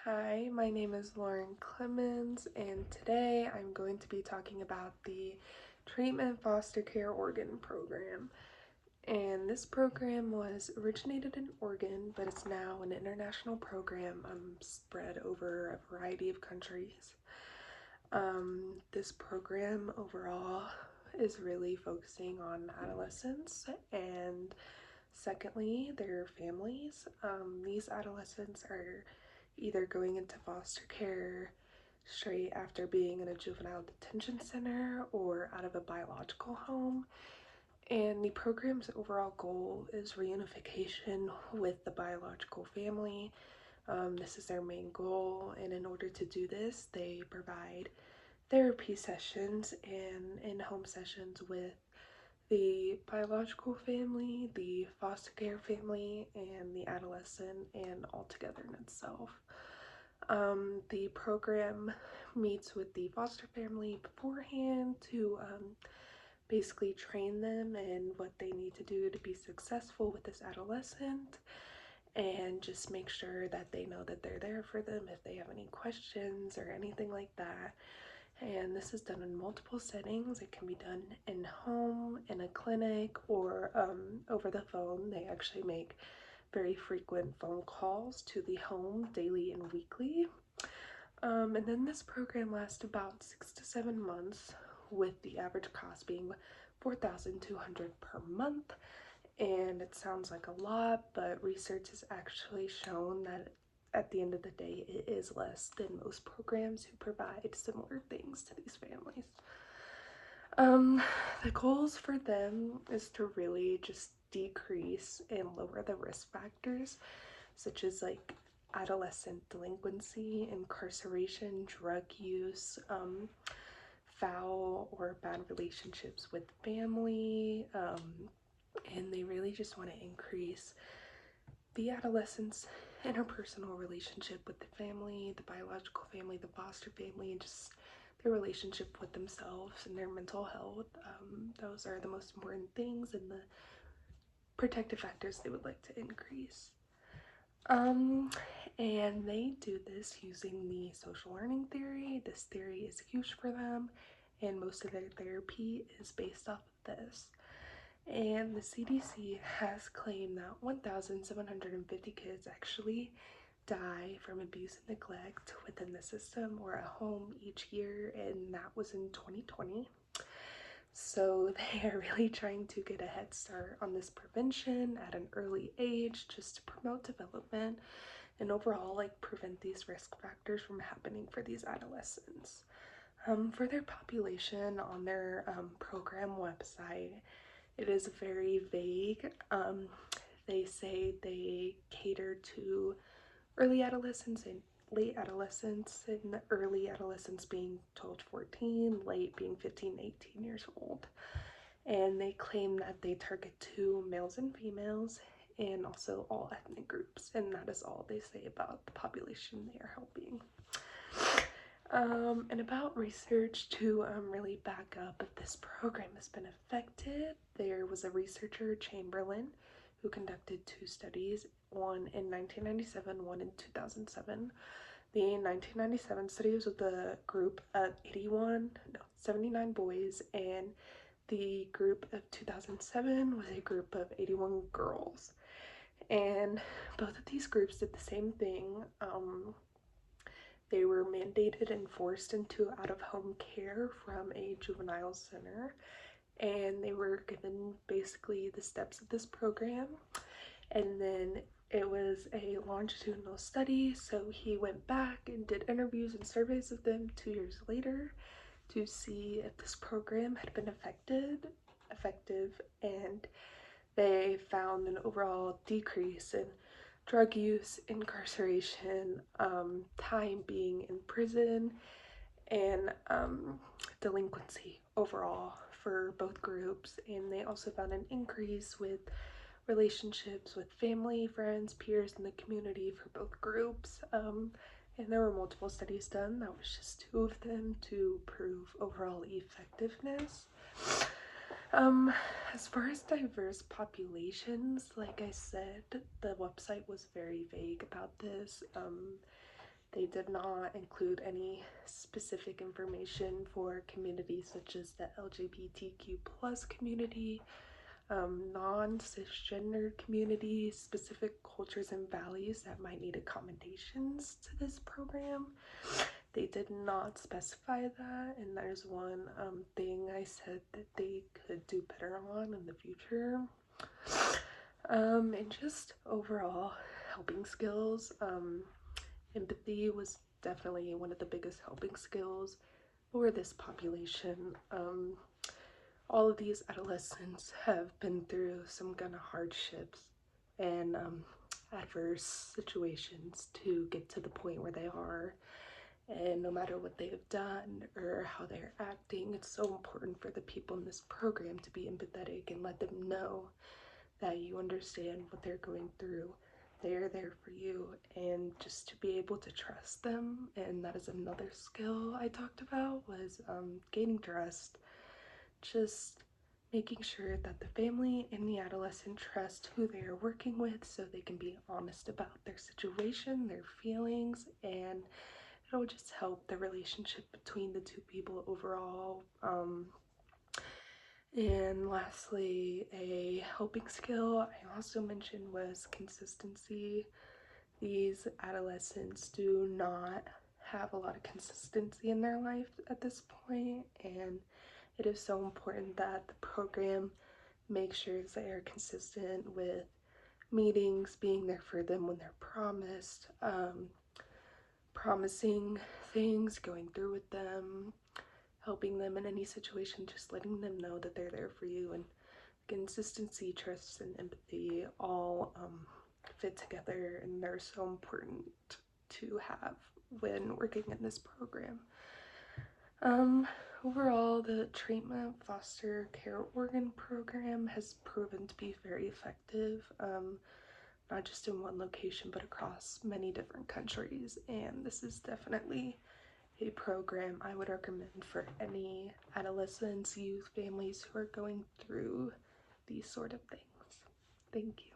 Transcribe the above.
Hi, my name is Lauren Clemens, and today I'm going to be talking about the Treatment Foster Care Oregon program. And this program was originated in Oregon, but it's now an international program spread over a variety of countries. This program overall is really focusing on adolescents and secondly, their families. These adolescents are either going into foster care straight after being in a juvenile detention center or out of a biological home. And the program's overall goal is reunification with the biological family. This is their main goal, and in order to do this, they provide therapy sessions and in-home sessions with the biological family, the foster care family, and the adolescent, and all together in itself. The program meets with the foster family beforehand to basically train them in what they need to do to be successful with this adolescent and just make sure that they know that they're there for them if they have any questions or anything like that. And this is done in multiple settings. It can be done in home, in a clinic, or over the phone. They actually make very frequent phone calls to the home daily and weekly. And then this program lasts about 6 to 7 months, with the average cost being $4,200 per month. And it sounds like a lot, but research has actually shown that at the end of the day, it is less than most programs who provide similar things to these families. Um, the goals for them is to really just decrease and lower the risk factors, such as like adolescent delinquency, incarceration, drug use, foul or bad relationships with family, and they really just want to increase the adolescent's interpersonal relationship with the family, the biological family, the foster family, and just their relationship with themselves and their mental health. Those are the most important things and the protective factors they would like to increase. Um, and they do this using the social learning theory. This theory is huge for them, and most of their therapy is based off of this. And the CDC has claimed that 1,750 kids actually die from abuse and neglect within the system or at home each year, and that was in 2020. So they are really trying to get a head start on this prevention at an early age just to promote development and overall like prevent these risk factors from happening for these adolescents. For their population on their program website, it is very vague. They say they cater to early adolescence and late adolescence, and the early adolescence being 12 to 14, late being 15 to 18 years old. And they claim that they target to males and females and also all ethnic groups, and that is all they say about the population they are helping. And about research to really back up if this program has been effective, there was a researcher, Chamberlain, who conducted 2 studies, one in 1997, one in 2007. The 1997 study was with a group of 79 boys, and the group of 2007 was a group of 81 girls. And both of these groups did the same thing. They were mandated and forced into out-of-home care from a juvenile center, and they were given basically the steps of this program. And then it was a longitudinal study, so he went back and did interviews and surveys of them 2 years later to see if this program had been effective, and they found an overall decrease in drug use, incarceration, time being in prison, and delinquency overall for both groups. And they also found an increase with relationships with family, friends, peers in the community for both groups. And there were multiple studies done. That was just 2 of them to prove overall effectiveness. Um, as far as diverse populations, like I said, the website was very vague about this. They did not include any specific information for communities such as the LGBTQ plus community, non-cisgender communities, specific cultures and values that might need accommodations to this program. They did not specify that, and there's one thing I said that they could do better on in the future. And just overall helping skills. Empathy was definitely one of the biggest helping skills for this population. All of these adolescents have been through some kind of hardships and adverse situations to get to the point where they are. And no matter what they have done or how they're acting, it's so important for the people in this program to be empathetic and let them know that you understand what they're going through. They are there for you, and just to be able to trust them. And that is another skill I talked about, was gaining trust. Just making sure that the family and the adolescent trust who they are working with, so they can be honest about their situation, their feelings, and it'll just help the relationship between the two people overall. And lastly, a helping skill I also mentioned was consistency. These adolescents do not have a lot of consistency in their life at this point, and it is so important that the program makes sure they are consistent with meetings, being there for them when they're promised, promising things, going through with them, helping them in any situation, just letting them know that they're there for you. And consistency, trust, and empathy all fit together, and they're so important to have when working in this program. Overall, the Treatment Foster Care Organ program has proven to be very effective, not just in one location but across many different countries, and this is definitely a program I would recommend for any adolescents, youth, families who are going through these sort of things. Thank you.